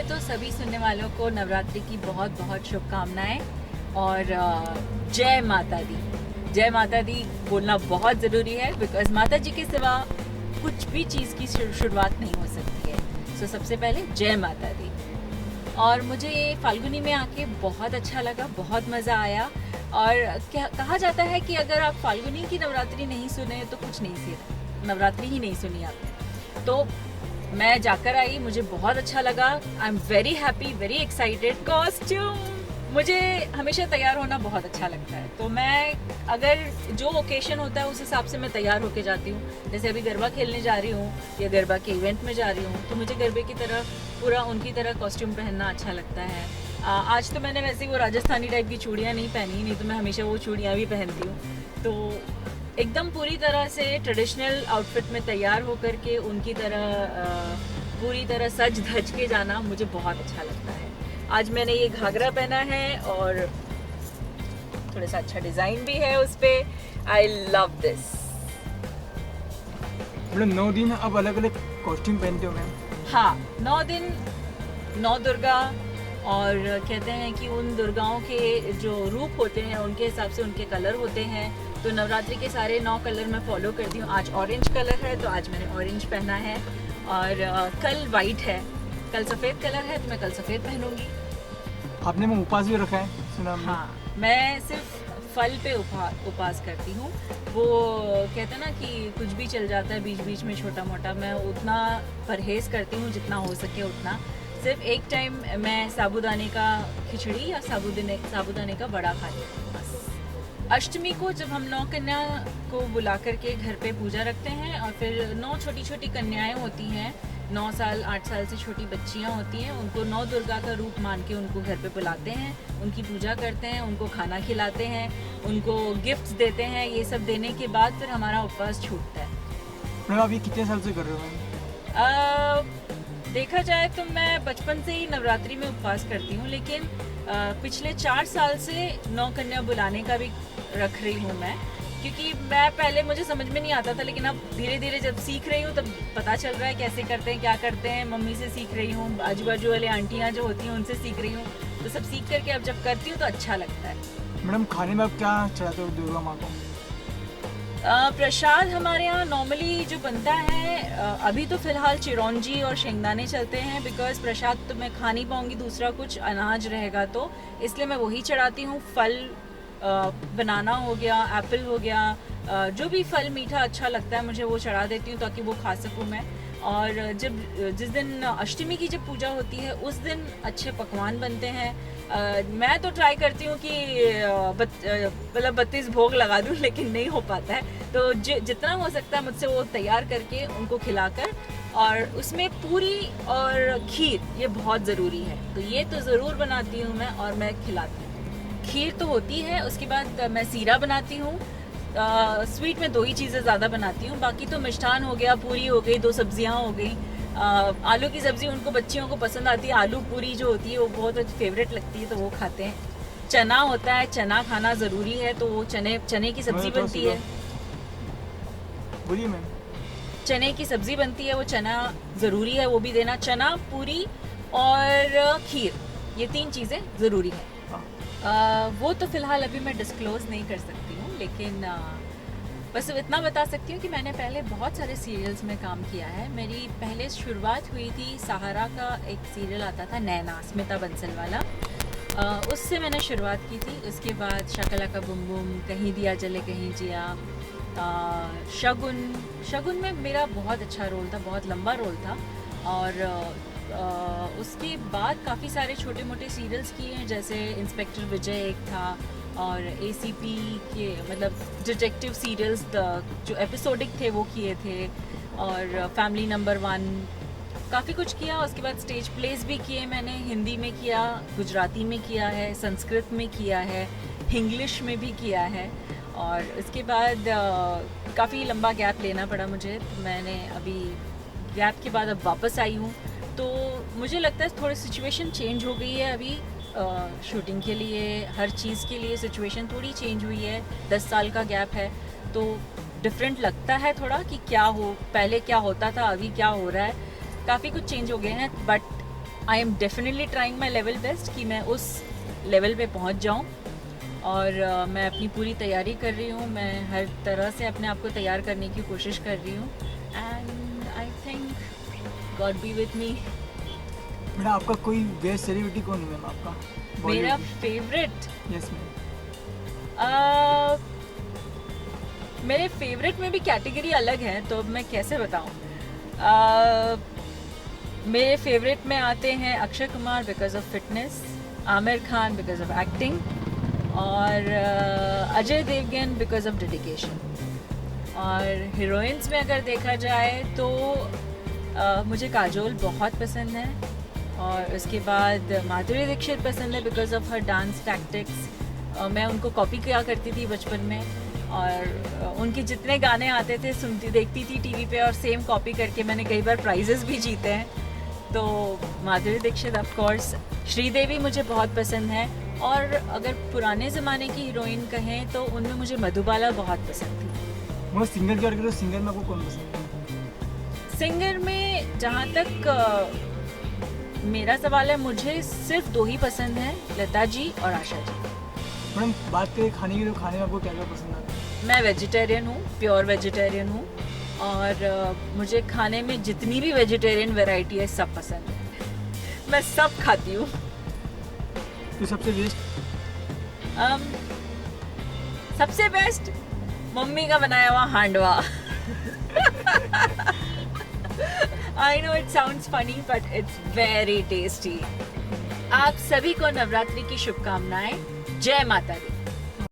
तो सभी सुनने वालों को नवरात्रि की बहुत बहुत शुभकामनाएं और जय माता दी। जय माता दी बोलना बहुत ज़रूरी है बिकॉज माता जी के सिवा कुछ भी चीज़ की शुरुआत नहीं हो सकती है। सो सबसे पहले जय माता दी। और मुझे ये फाल्गुनी में आके बहुत अच्छा लगा, बहुत मज़ा आया। और कहा जाता है कि अगर आप फाल्गुनी की नवरात्रि नहीं सुने तो कुछ नहीं सुना, नवरात्रि ही नहीं सुनी आपने। तो मैं जाकर आई, मुझे बहुत अच्छा लगा। I am very happy, very excited. Costume, मुझे हमेशा तैयार होना बहुत अच्छा लगता है। तो मैं अगर जो ओकेशन होता है उस हिसाब से मैं तैयार होके जाती हूँ। जैसे अभी गरबा खेलने जा रही हूँ या गरबा के इवेंट में जा रही हूँ तो मुझे गरबे की तरह पूरा उनकी तरह कॉस्ट्यूम पहनना अच्छा लगता है। आज तो मैंने वैसे वो राजस्थानी टाइप की चूड़ियाँ नहीं पहनी, नहीं तो मैं हमेशा वो चूड़ियाँ भी पहनती हूँ। तो एकदम पूरी तरह से ट्रेडिशनल आउटफिट में तैयार होकर के उनकी तरह पूरी तरह सज धज के जाना मुझे बहुत अच्छा लगता है। आज मैंने ये घाघरा पहना है और थोड़ा सा अच्छा डिज़ाइन भी है उस पर। I love this. मतलब 9 दिन अब अलग अलग कॉस्ट्यूम पहनते हो मैम? हाँ, 9 दिन 9 दुर्गा। और कहते हैं कि उन दुर्गाओं के जो रूप होते हैं उनके हिसाब से उनके कलर होते हैं। तो नवरात्रि के सारे 9 कलर मैं फॉलो करती हूँ। आज ऑरेंज कलर है तो आज मैंने ऑरेंज पहना है। और कल वाइट है, कल सफ़ेद कलर है तो मैं कल सफ़ेद पहनूंगी। आपने मैं उपवास भी रखा है सुना हमने। हाँ, मैं सिर्फ फल पे उपवास करती हूँ। वो कहते हैं ना कि कुछ भी चल जाता है बीच बीच में छोटा मोटा, मैं उतना परहेज़ करती हूँ जितना हो सके उतना। सिर्फ एक टाइम मैं साबूदाने का खिचड़ी या साबूदाने का वड़ा खाती हूँ बस। अष्टमी को जब हम 9 कन्या को बुला करके घर पे पूजा रखते हैं और फिर 9 छोटी छोटी कन्याएं होती हैं, 9 साल 8 साल से छोटी बच्चियां होती हैं, उनको 9 दुर्गा का रूप मान के उनको घर पे बुलाते हैं, उनकी पूजा करते हैं, उनको खाना खिलाते हैं, उनको गिफ्ट्स देते हैं। ये सब देने के बाद फिर हमारा उपवास छूटता है। मैम आप ये कितने साल से कर रहे हो मैम? देखा जाए तो मैं बचपन से ही नवरात्रि में उपवास करती हूँ, लेकिन पिछले 4 साल से 9 कन्या बुलाने का भी रख रही हूँ मैं। क्योंकि मैं पहले मुझे समझ में नहीं आता था, लेकिन अब धीरे धीरे जब सीख रही हूँ तब पता चल रहा है कैसे करते हैं, क्या करते हैं। मम्मी से सीख रही हूँ, आजू बाजू वाले आंटियाँ जो होती हैं उनसे सीख रही हूँ। तो सब सीख करके अब जब करती हूँ तो अच्छा लगता है। मैडम खाने में आप क्या चढ़ाते हो दुर्गा माँ को? प्रसाद हमारे यहाँ नॉर्मली जो बनता है, अभी तो फिलहाल चिरौंजी और शेंगदाने चलते हैं बिकॉज प्रसाद तो मैं खा नहीं पाऊँगी, दूसरा कुछ अनाज रहेगा तो इसलिए मैं वही चढ़ाती हूँ। फल बनाना हो गया, एप्पल हो गया, जो भी फल मीठा अच्छा लगता है मुझे वो चढ़ा देती हूँ ताकि वो खा सकूँ मैं। और जिस दिन अष्टमी की जब पूजा होती है उस दिन अच्छे पकवान बनते हैं। मैं तो ट्राई करती हूँ कि मतलब 32 भोग लगा दूँ, लेकिन नहीं हो पाता है। तो जितना हो सकता है मुझसे वो तैयार करके उनको खिलाकर, और उसमें पूरी और खीर ये बहुत ज़रूरी है, तो ये तो ज़रूर बनाती हूँ मैं और मैं खिलाती हूँ। खीर तो होती है, उसके बाद मैं सीरा बनाती हूँ। स्वीट में 2 ही चीज़ें ज़्यादा बनाती हूँ, बाकी तो मिष्ठान हो गया, पूरी हो गई, 2 सब्जियाँ हो गई। आलू की सब्ज़ी उनको बच्चियों को पसंद आती है, आलू पूरी जो होती है वो बहुत फेवरेट लगती है तो वो खाते हैं। चना होता है, चना खाना ज़रूरी है तो वो चने की सब्ज़ी बनती है। बोलिए मैम। चने की सब्ज़ी बनती है, वो चना ज़रूरी है, वो भी देना। चना, पूरी और खीर, ये 3 चीज़ें ज़रूरी है। वो तो फ़िलहाल अभी मैं डिस्क्लोज़ नहीं कर सकती हूँ, लेकिन बस इतना बता सकती हूँ कि मैंने पहले बहुत सारे सीरियल्स में काम किया है। मेरी पहले शुरुआत हुई थी, सहारा का एक सीरियल आता था नैना, स्मिता बंसल वाला, उससे मैंने शुरुआत की थी। उसके बाद शाका लाका बूम बूम, कहीं दिया जले कहीं जिया, शगुन में मेरा बहुत अच्छा रोल था, बहुत लंबा रोल था। और उसके बाद काफ़ी सारे छोटे मोटे सीरियल्स किए हैं, जैसे इंस्पेक्टर विजय एक था, और ACP के मतलब डिटेक्टिव सीरियल्स जो एपिसोडिक थे वो किए थे, और फैमिली नंबर 1, काफ़ी कुछ किया। उसके बाद स्टेज प्लेस भी किए मैंने, हिंदी में किया, गुजराती में किया है, संस्कृत में किया है, इंग्लिश में भी किया है। और उसके बाद काफ़ी लंबा गैप लेना पड़ा मुझे, मैंने अभी गैप के बाद अब वापस आई हूँ। तो मुझे लगता है थोड़ी सिचुएशन चेंज हो गई है अभी, शूटिंग के लिए, हर चीज़ के लिए सिचुएशन थोड़ी चेंज हुई है। 10 साल का गैप है तो डिफरेंट लगता है थोड़ा कि क्या हो, पहले क्या होता था, अभी क्या हो रहा है, काफ़ी कुछ चेंज हो गए हैं। But I am definitely trying my level best कि मैं उस लेवल पे पहुंच जाऊं। और मैं अपनी पूरी तैयारी कर रही हूँ, मैं हर तरह से अपने आप को तैयार करने की कोशिश कर रही हूँ। And I think God B with me. बेटा आपका कोई बेस्ट सेलिब्रिटी कौन है मैम आपका? मेरा फेवरेट? Yes ma'am. मेरे फेवरेट में भी कैटेगरी अलग है, तो मैं कैसे बताऊँ। मेरे फेवरेट में आते हैं Akshay Kumar because of fitness, Aamir Khan because of acting, और Ajay Devgan because of dedication. और हीरोइंस में अगर देखा जाए तो मुझे काजोल बहुत पसंद है, और उसके बाद माधुरी दीक्षित पसंद है because of her dance tactics. मैं उनको कॉपी किया करती थी बचपन में, और उनके जितने गाने आते थे सुनती देखती थी टीवी पे, और सेम कॉपी करके मैंने कई बार प्राइजेस भी जीते हैं। तो माधुरी दीक्षित ऑफ कोर्स। श्रीदेवी मुझे बहुत पसंद है, और अगर पुराने ज़माने की हीरोइन कहें तो उनमें मुझे मधुबाला बहुत पसंद थी। वो सिंगर की बात करें तो सिंगर में आपको कौन पसंद है? सिंगर में जहाँ तक मेरा सवाल है, मुझे सिर्फ 2 ही पसंद हैं, लता जी और आशा जी। मैडम बात करें खाने की, तो खाने में आपको क्या क्या पसंद आता है? मैं वेजिटेरियन हूँ, प्योर वेजिटेरियन हूँ, और मुझे खाने में जितनी भी वेजिटेरियन वैरायटी है सब पसंद है। मैं सब खाती हूँ। तो सबसे बेस्ट? सबसे बेस्ट मम्मी का बनाया हुआ handvo. I know it sounds funny but it's very tasty. आप सभी को नवरात्रि की शुभकामनाएं। जय माता दी।